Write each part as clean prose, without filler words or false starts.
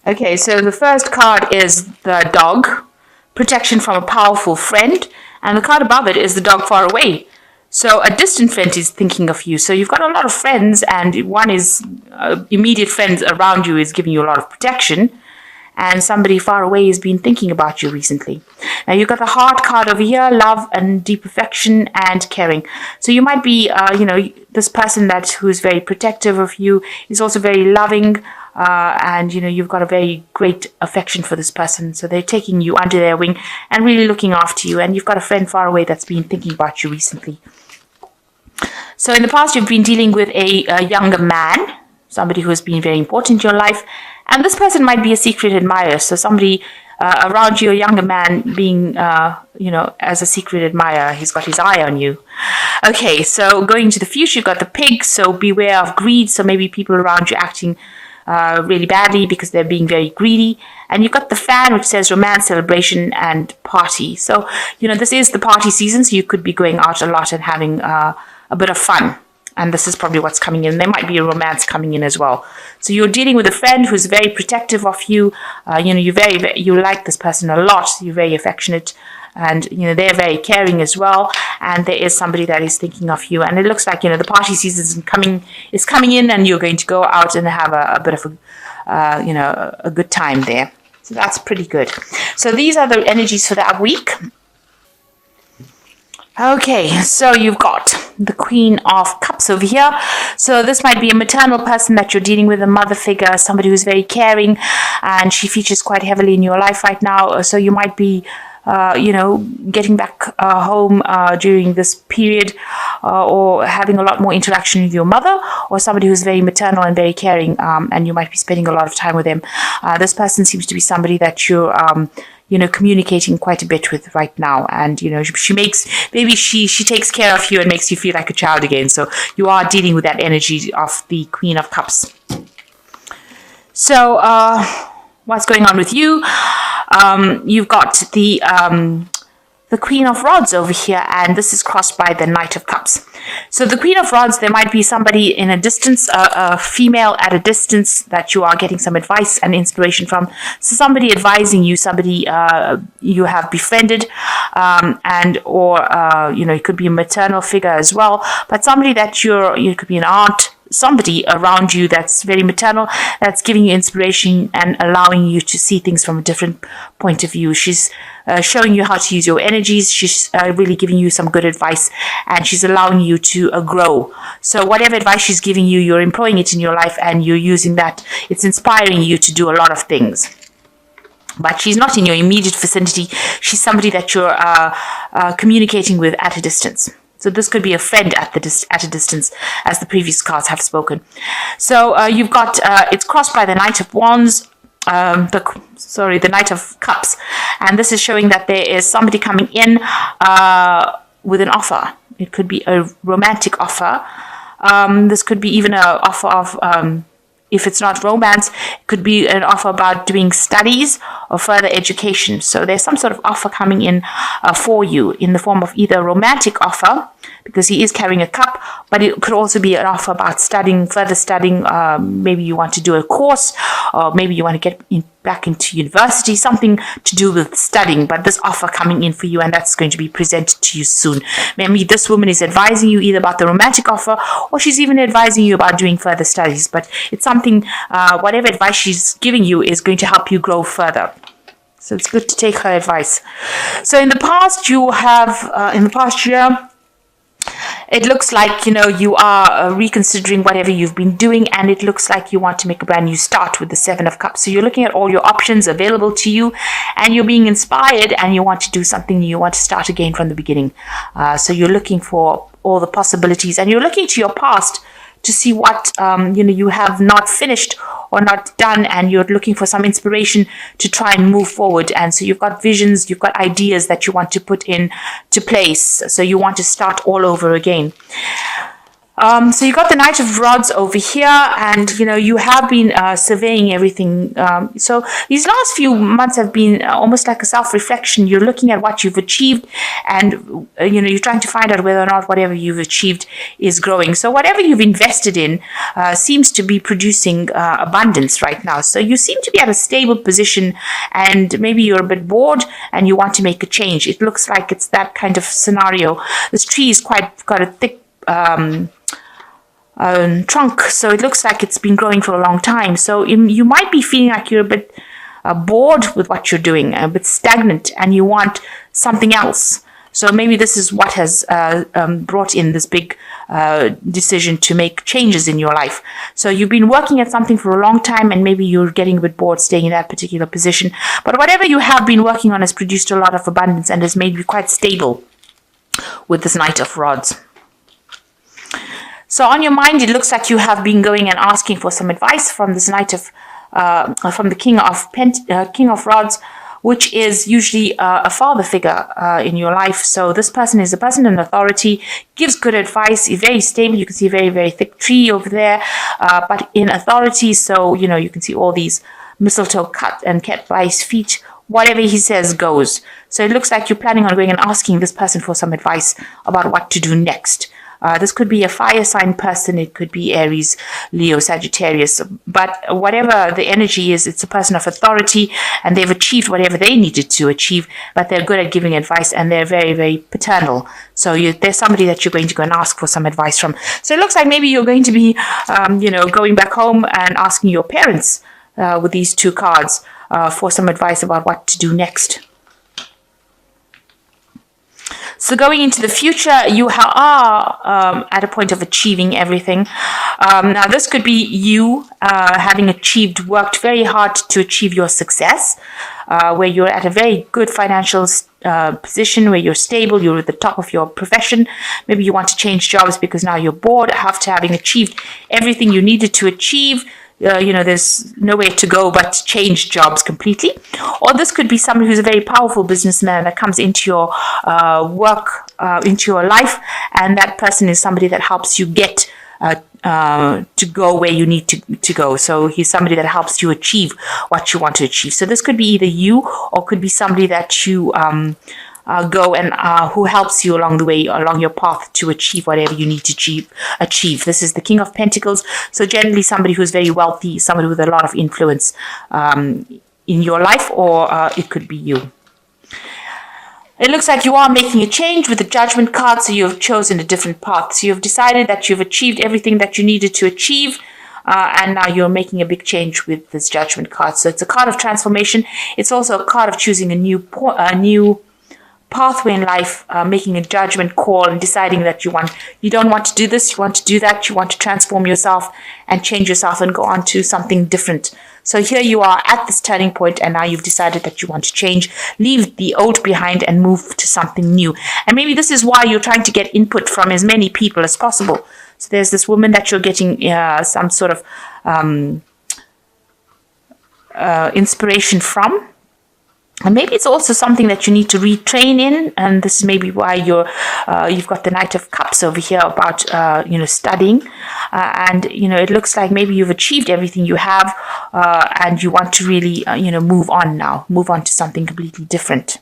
Okay, so the first card is the dog, protection from a powerful friend, and the card above it is the dog far away. So a distant friend is thinking of you. So you've got a lot of friends, and one is immediate friends around you is giving you a lot of protection, and somebody far away has been thinking about you recently. Now you've got the heart card over here, love and deep affection and caring. So you might be, this person who's very protective of you is also very loving, and you've got a very great affection for this person. So they're taking you under their wing and really looking after you. And you've got a friend far away that's been thinking about you recently. So in the past, you've been dealing with a younger man, somebody who has been very important in your life. And this person might be a secret admirer. So somebody around you, a younger man being, as a secret admirer, he's got his eye on you. Okay, so going to the future, you've got the pig. So beware of greed. So maybe people around you acting really badly because they're being very greedy. And you've got the fan, which says romance, celebration, and party. So, this is the party season. So you could be going out a lot and having a bit of fun. And this is probably what's coming in. There might be a romance coming in as well. So you're dealing with a friend who's very protective of you. You like this person a lot. You're very affectionate, and they're very caring as well. And there is somebody that is thinking of you. And it looks like the party season is coming in, and you're going to go out and have a bit of a good time there. So that's pretty good. So these are the energies for that week. Okay, so you've got the Queen of Cups over here. So this might be a maternal person that you're dealing with, a mother figure, somebody who's very caring, and she features quite heavily in your life right now. So you might be, getting back home during this period, or having a lot more interaction with your mother, or somebody who's very maternal and very caring, and you might be spending a lot of time with them. This person seems to be somebody that you're communicating quite a bit with right now. And, she takes care of you and makes you feel like a child again. So you are dealing with that energy of the Queen of Cups. So, what's going on with you? You've got the Queen of Rods over here, and this is crossed by the Knight of Cups. So the Queen of Rods, there might be somebody in a distance, a female at a distance that you are getting some advice and inspiration from. So somebody advising you, somebody you have befriended, it could be a maternal figure as well, but somebody that you could be an aunt, somebody around you that's very maternal, that's giving you inspiration and allowing you to see things from a different point of view. She's showing you how to use your energies. She's really giving you some good advice, and she's allowing you to grow. So whatever advice she's giving you, you're employing it in your life, and you're using that. It's inspiring you to do a lot of things. But she's not in your immediate vicinity. She's somebody that you're communicating with at a distance. So this could be a friend at a distance, as the previous cards have spoken. So you've got, it's crossed by the Knight of Wands, the Knight of Cups. And this is showing that there is somebody coming in with an offer. It could be a romantic offer. This could be even an offer of, if it's not romance, it could be an offer about doing studies or further education. So there's some sort of offer coming in for you in the form of either a romantic offer, because he is carrying a cup, but it could also be an offer about further studying. Maybe you want to do a course, or maybe you want to get back into university, something to do with studying, but this offer coming in for you, and that's going to be presented to you soon. Maybe this woman is advising you either about the romantic offer, or she's even advising you about doing further studies, but it's something, whatever advice she's giving you is going to help you grow further. So it's good to take her advice. So in the past, in the past year, it looks like, you are reconsidering whatever you've been doing, and it looks like you want to make a brand new start with the Seven of Cups. So you're looking at all your options available to you, and you're being inspired, and you want to do something, you want to start again from the beginning. So you're looking for all the possibilities, and you're looking to your past to see what, you have not finished or not done, and you're looking for some inspiration to try and move forward. And so you've got visions, you've got ideas that you want to put in to place. So you want to start all over again. So you got the Knight of Rods over here, and you have been surveying everything. So these last few months have been almost like a self-reflection. You're looking at what you've achieved, and you're trying to find out whether or not whatever you've achieved is growing. So whatever you've invested in seems to be producing abundance right now. So you seem to be at a stable position, and maybe you're a bit bored and you want to make a change. It looks like it's that kind of scenario. This tree is got a thick trunk, so it looks like it's been growing for a long time. So you might be feeling like you're a bit bored with what you're doing, a bit stagnant, and you want something else. So maybe this is what has brought in this big decision to make changes in your life. So you've been working at something for a long time, and maybe you're getting a bit bored staying in that particular position. But whatever you have been working on has produced a lot of abundance and has made you quite stable with this Knight of Rods. So on your mind, it looks like you have been going and asking for some advice from this from the King of Rods, which is usually a father figure in your life. So this person is a person in authority, gives good advice, is very stable. You can see a very, very thick tree over there, but in authority. So, you can see all these mistletoe cut and kept by his feet. Whatever he says goes. So it looks like you're planning on going and asking this person for some advice about what to do next. This could be a fire sign person. It could be Aries, Leo, Sagittarius. But whatever the energy is, it's a person of authority, and they've achieved whatever they needed to achieve, but they're good at giving advice, and they're very, very paternal. So there's somebody that you're going to go and ask for some advice from. So it looks like maybe you're going to be, going back home and asking your parents with these two cards for some advice about what to do next. So going into the future, you are at a point of achieving everything. Now, this could be you having worked very hard to achieve your success, where you're at a very good financial position, where you're stable, you're at the top of your profession. Maybe you want to change jobs because now you're bored after having achieved everything you needed to achieve. There's nowhere to go but change jobs completely. Or this could be somebody who's a very powerful businessman that comes into your work, into your life, and that person is somebody that helps you get to go where you need to go. So he's somebody that helps you achieve what you want to achieve. So this could be either you, or could be somebody that you go and who helps you along the way, along your path to achieve whatever you need to achieve. This is the King of Pentacles. So generally somebody who's very wealthy, somebody with a lot of influence in your life, or it could be you. It looks like you are making a change with the Judgment card, so you've chosen a different path. So you've decided that you've achieved everything that you needed to achieve, and now you're making a big change with this Judgment card. So it's a card of transformation. It's also a card of choosing a new pathway in life, making a judgment call and deciding that you don't want to do this, you want to do that, you want to transform yourself and change yourself and go on to something different. So here you are at this turning point, and now you've decided that you want to change, leave the old behind and move to something new. And maybe this is why you're trying to get input from as many people as possible. So there's this woman that you're getting some sort of inspiration from. And maybe it's also something that you need to retrain in, and this is maybe why you've got the Knight of Cups over here about studying, and it looks like maybe you've achieved everything you have, and you want to really move on to something completely different.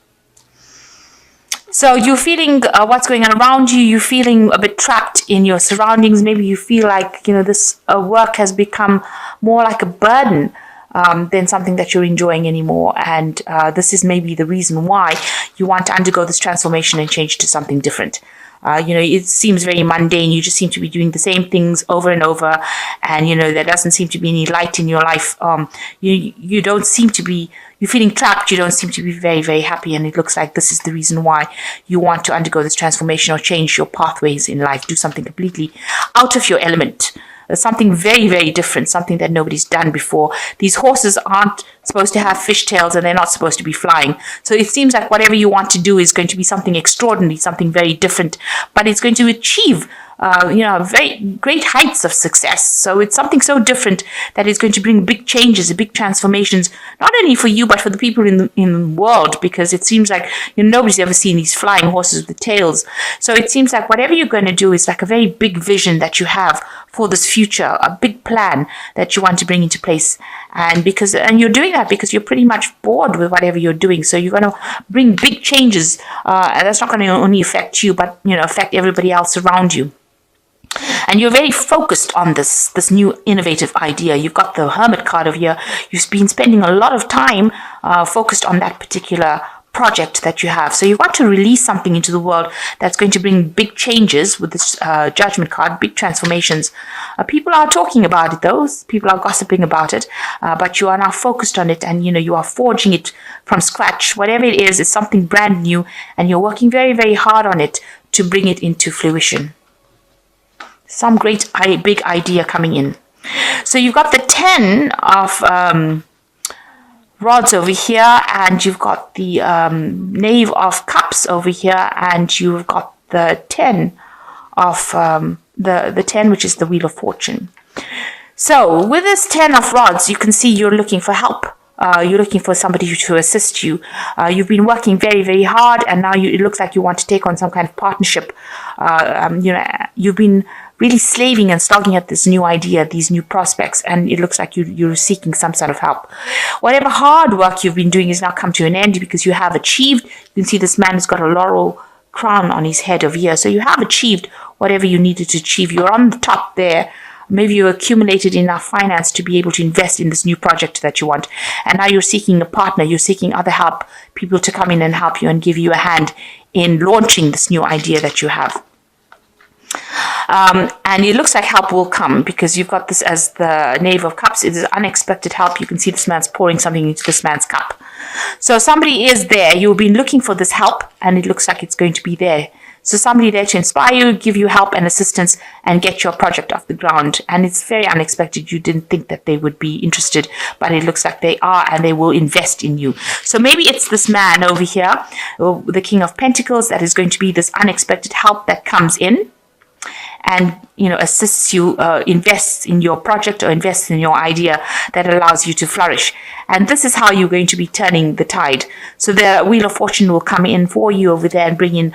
So you're feeling what's going on around you. You're feeling a bit trapped in your surroundings. Maybe you feel like this work has become more like a burden than something that you're enjoying anymore. And this is maybe the reason why you want to undergo this transformation and change to something different. It seems very mundane. You just seem to be doing the same things over and over. And, there doesn't seem to be any light in your life. You don't seem to be, you're feeling trapped. You don't seem to be very, very happy. And it looks like this is the reason why you want to undergo this transformation or change your pathways in life. Do something completely out of your element. Something very, very different, something that nobody's done before. These horses aren't supposed to have fishtails, and they're not supposed to be flying. So it seems like whatever you want to do is going to be something extraordinary, something very different, but it's going to achieve very great heights of success. So it's something so different that is going to bring big changes, big transformations, not only for you, but for the people in the world, because it seems like nobody's ever seen these flying horses with tails. So it seems like whatever you're going to do is like a very big vision that you have for this future, a big plan that you want to bring into place. And you're doing that because you're pretty much bored with whatever you're doing. So you're going to bring big changes, and that's not going to only affect you, but affect everybody else around you. And you're very focused on this new innovative idea. You've got the Hermit card over here. You've been spending a lot of time focused on that particular project that you have. So you want to release something into the world that's going to bring big changes with this Judgment card, big transformations. People are talking about it, though. People are gossiping about it, but you are now focused on it, and you are forging it from scratch. Whatever it is, it's something brand new, and you're working very, very hard on it to bring it into fruition. Some great big idea coming in. So you've got the 10 of rods over here, and you've got the Knave of Cups over here, and you've got the 10 of the 10, which is the Wheel of Fortune. So with this 10 of rods, you can see you're looking for help. You're looking for somebody to assist you. You've been working very, very hard, and now it looks like you want to take on some kind of partnership. You've been really slaving and slogging at this new idea, these new prospects, and it looks like you're seeking some sort of help. Whatever hard work you've been doing has now come to an end because you have achieved. You can see this man has got a laurel crown on his head over here. So you have achieved whatever you needed to achieve. You're on the top there. Maybe you accumulated enough finance to be able to invest in this new project that you want. And now you're seeking a partner. You're seeking other help, people to come in and help you and give you a hand in launching this new idea that you have. And it looks like help will come because you've got this as the Knave of Cups. It is unexpected help. You can see this man's pouring something into this man's cup. So somebody is there. You've been looking for this help, and it looks like it's going to be there. So somebody there to inspire you, give you help and assistance, and get your project off the ground. And it's very unexpected. You didn't think that they would be interested, but it looks like they are, and they will invest in you. So maybe it's this man over here, the King of Pentacles, that is going to be this unexpected help that comes in and assists you, invests in your project or invests in your idea that allows you to flourish. And this is how you're going to be turning the tide. So the Wheel of Fortune will come in for you over there and bring in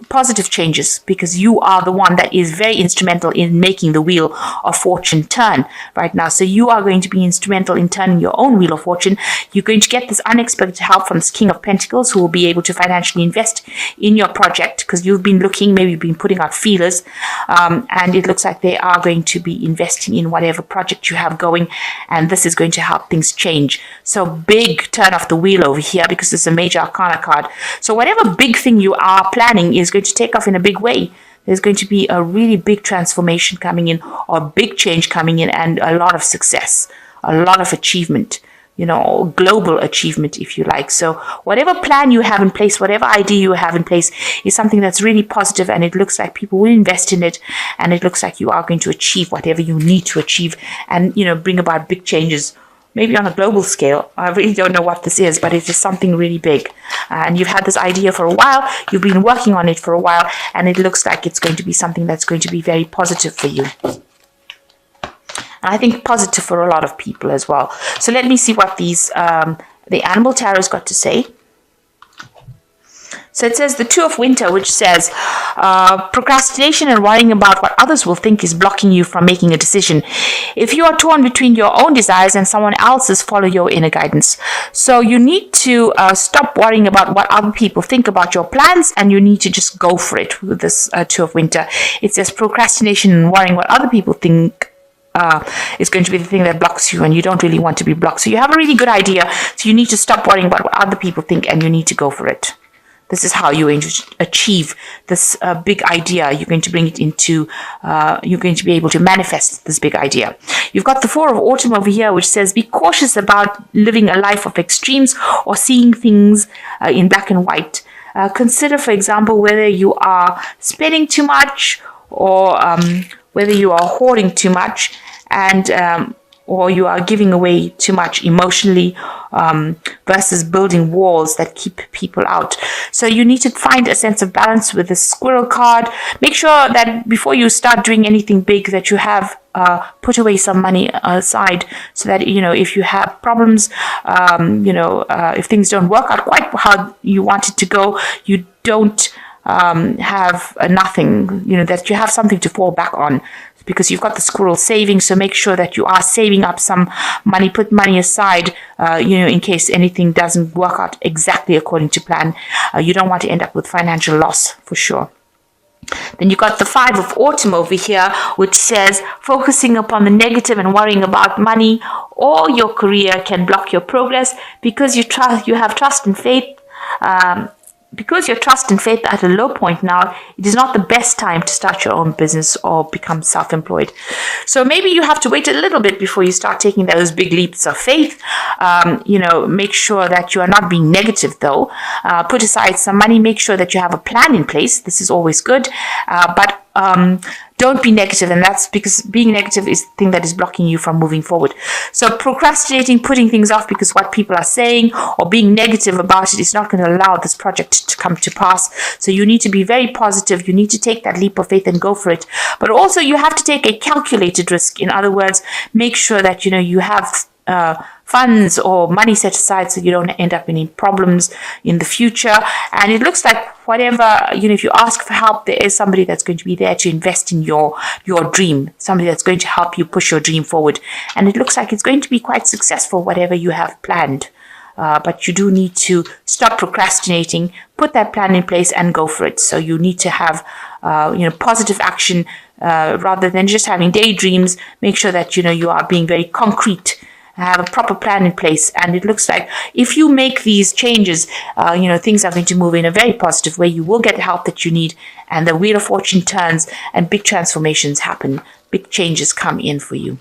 positive changes, because you are the one that is very instrumental in making the Wheel of Fortune turn right now. So you are going to be instrumental in turning your own Wheel of Fortune. You're going to get this unexpected help from this King of Pentacles, who will be able to financially invest in your project, because you've been looking, maybe you've been putting out feelers, and it looks like they are going to be investing in whatever project you have going, and this is going to help things change. So big turn of the wheel over here, because it's a major arcana card. So whatever big thing you are planning is going to take off in a big way. There's going to be a really big transformation coming in, or a big change coming in, and a lot of success, a lot of achievement, global achievement, if you like. So whatever plan you have in place, whatever idea you have in place, is something that's really positive, and it looks like people will invest in it, and it looks like you are going to achieve whatever you need to achieve, and bring about big changes, maybe on a global scale. I really don't know what this is, but it is something really big. And you've had this idea for a while, you've been working on it for a while, and it looks like it's going to be something that's going to be very positive for you. And I think positive for a lot of people as well. So let me see what the Animal Tarot's got to say. So it says the Two of Winter, which says procrastination and worrying about what others will think is blocking you from making a decision. If you are torn between your own desires and someone else's, follow your inner guidance. So you need to stop worrying about what other people think about your plans, and you need to just go for it with this Two of Winter. It says procrastination and worrying what other people think is going to be the thing that blocks you, and you don't really want to be blocked. So you have a really good idea, so you need to stop worrying about what other people think, and you need to go for it. This is how you're going to achieve this big idea. You're going to bring it into, you're going to be able to manifest this big idea. You've got the Four of Autumn over here, which says be cautious about living a life of extremes or seeing things in black and white. Consider, for example, whether you are spending too much, or whether you are hoarding too much, and or you are giving away too much emotionally, versus building walls that keep people out. So you need to find a sense of balance with the squirrel card. Make sure that before you start doing anything big that you have put away some money aside, so that if you have problems, if things don't work out quite how you want it to go, you don't have nothing, that you have something to fall back on, because you've got the squirrel savings. So make sure that you are saving up some money, put money aside, in case anything doesn't work out exactly according to plan. You don't want to end up with financial loss for sure. Then you got the 5 of autumn over here, which says focusing upon the negative and worrying about money or your career can block your progress, because you have trust and faith. Because your trust and faith are at a low point now, it is not the best time to start your own business or become self-employed. So maybe you have to wait a little bit before you start taking those big leaps of faith. Make sure that you are not being negative though. Put aside some money, make sure that you have a plan in place. This is always good. But don't be negative, and that's because being negative is the thing that is blocking you from moving forward. So procrastinating, putting things off because what people are saying, or being negative about it, is not going to allow this project to come to pass. So you need to be very positive. You need to take that leap of faith and go for it. But also you have to take a calculated risk. In other words, make sure that you have funds or money set aside so you don't end up in any problems in the future. And it looks like whatever, if you ask for help, there is somebody that's going to be there to invest in your dream, somebody that's going to help you push your dream forward. And it looks like it's going to be quite successful, whatever you have planned. But you do need to stop procrastinating, put that plan in place and go for it. So you need to have, positive action rather than just having daydreams. Make sure that, you are being very concrete, have a proper plan in place. And it looks like if you make these changes, things are going to move in a very positive way. You will get the help that you need, and the wheel of fortune turns and big transformations happen. Big changes come in for you.